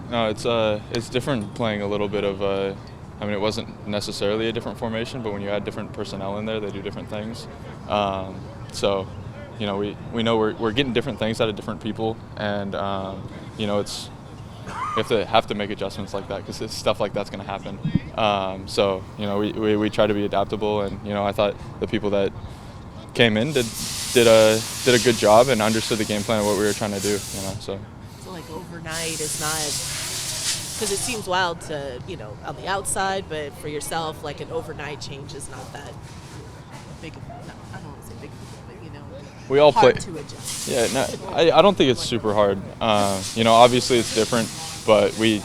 No, it's different playing a little bit of I mean, it wasn't necessarily a different formation, but when you add different personnel in there, they do different things. So, we know we're getting different things out of different people, and it's you have to make adjustments like that because stuff like that's going to happen. So, we try to be adaptable, and I thought the people that came in did a good job and understood the game plan of what we were trying to do. So like overnight is not, because it seems wild to on the outside, but for yourself, like an overnight change is not that big. I don't want to say big, but we all hard play. to adjust. Yeah, no, I don't think it's super hard. Obviously it's different, but we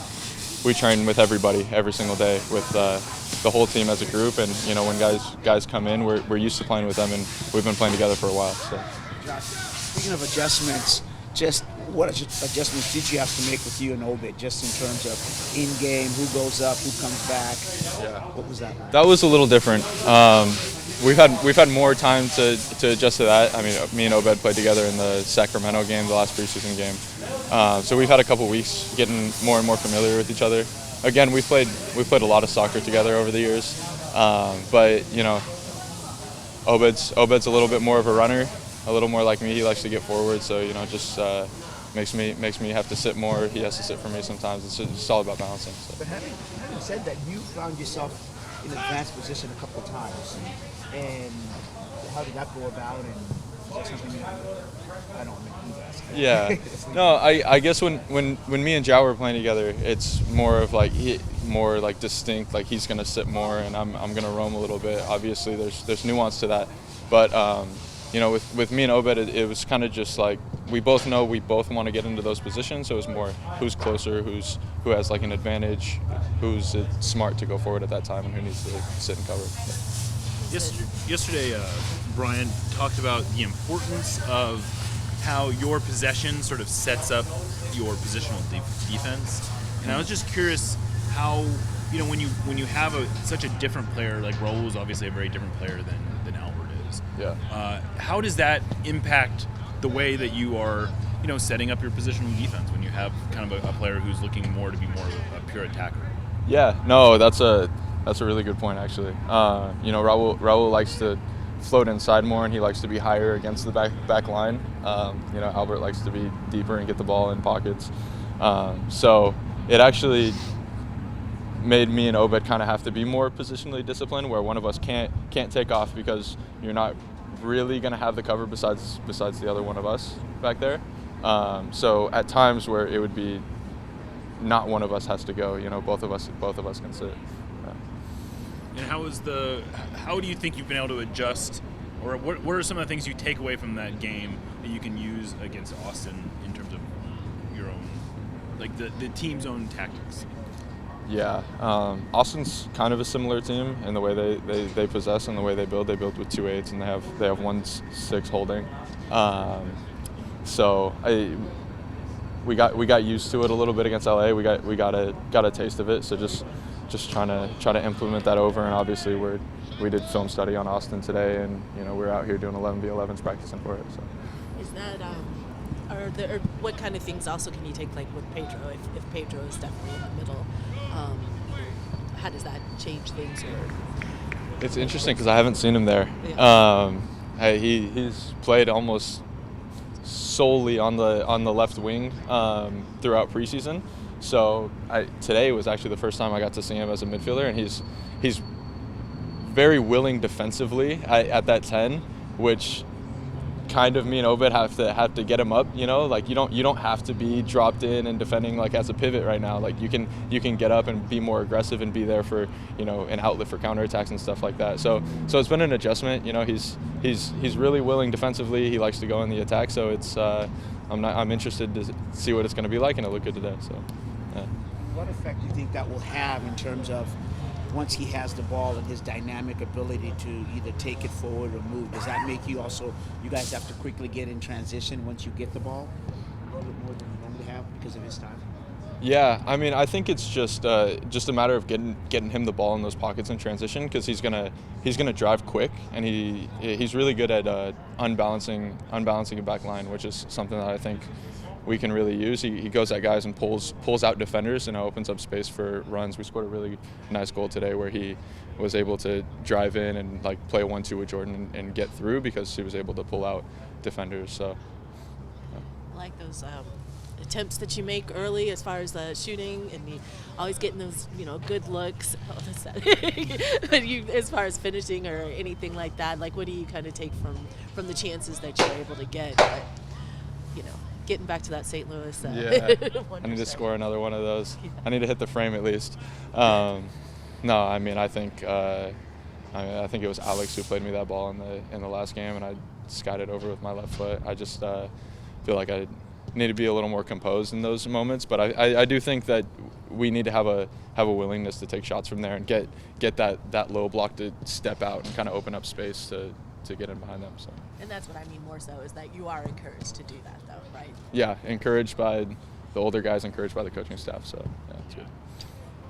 train with everybody every single day with the whole team as a group, and when guys come in, we're used to playing with them, and we've been playing together for a while. So. Josh, speaking of adjustments, just what adjustments did you have to make with you and Obed, just in terms of in-game, who goes up, who comes back? Yeah. What was that like? That was a little different. We've had more time to adjust to that. I mean, me and Obed played together in the Sacramento game, the last preseason game. So we've had a couple weeks getting more and more familiar with each other. Again, we've played a lot of soccer together over the years, but Obed's a little bit more of a runner, a little more like me. He likes to get forward, so just makes me have to sit more. He has to sit for me sometimes. It's just all about balancing. So. But having said that, you found yourself in an advanced position a couple of times, and how did that go about? And is that something I don't make you ask? Yeah. No, I guess when me and Jao were playing together, it's more of like more like distinct. Like he's gonna sit more, and I'm gonna roam a little bit. Obviously, there's nuance to that, but with me and Obed, it was kind of just like we both know we both want to get into those positions. So it was more who's closer, who has like an advantage, who's smart to go forward at that time, and who needs to sit and cover. Yesterday, Brian talked about the importance of how your possession sort of sets up your positional defense, and I was just curious how when you have such a different player, like Raul is obviously a very different player than Albert is. Yeah. How does that impact the way that you are setting up your positional defense when you have kind of a player who's looking more to be more of a pure attacker? Yeah. No, that's a really good point actually. Raul likes to float inside more, and he likes to be higher against the back line. Albert likes to be deeper and get the ball in pockets. So it actually made me and Obed kind of have to be more positionally disciplined, where one of us can't take off because you're not really going to have the cover besides the other one of us back there. So at times where it would be not one of us has to go, both of us can sit. And how do you think you've been able to adjust, or what are some of the things you take away from that game that you can use against Austin in terms of your own, like the team's own tactics? Yeah, Austin's kind of a similar team in the way they possess and the way they build. They build with 2-8s, and they have 1-6 holding. So we got used to it a little bit against LA. We got a taste of it. So just trying to implement that over, and obviously we did film study on Austin today, and we're out here doing 11v11s practicing for it. So. Is that or what kind of things also can you take, like with Pedro? If Pedro is definitely in the middle, how does that change things? Or it's interesting because I haven't seen him there. Yeah. He's played almost solely on the left wing throughout preseason. So today was actually the first time I got to see him as a midfielder, and he's very willing defensively at that 10, which kind of me and Obed have to get him up. Like you don't have to be dropped in and defending like as a pivot right now. Like you can get up and be more aggressive and be there for an outlet for counterattacks and stuff like that. So it's been an adjustment. He's really willing defensively. He likes to go in the attack. So it's I'm interested to see what it's going to be like, and it looked good today. So. Yeah. What effect do you think that will have in terms of once he has the ball and his dynamic ability to either take it forward or move? Does that make you guys have to quickly get in transition once you get the ball a little bit more than you normally have because of his time? Yeah, I mean, I think it's just a matter of getting him the ball in those pockets in transition, because he's gonna drive quick, and he's really good at unbalancing a back line, which is something that I think we can really use. He goes at guys and pulls out defenders and opens up space for runs. We scored a really nice goal today where he was able to drive in and like play a 1-2 with Jordan and get through because he was able to pull out defenders. So I like those attempts that you make early as far as the shooting, and you always getting those, good looks. Oh, that's sad. But as far as finishing or anything like that, like what do you kind of take from the chances that you're able to get? But, getting back to that St. Louis. Yeah, I need to score another one of those. Yeah. I need to hit the frame at least. No, I mean I think it was Alex who played me that ball in the last game, and I skied it over with my left foot. I just feel like I need to be a little more composed in those moments, but I do think that we need to have a willingness to take shots from there and get that low block to step out and kind of open up space to get in behind them. So. And that's what I mean more so, is that you are encouraged to do that, though, right? Yeah, encouraged by the older guys, encouraged by the coaching staff. So yeah, it's good.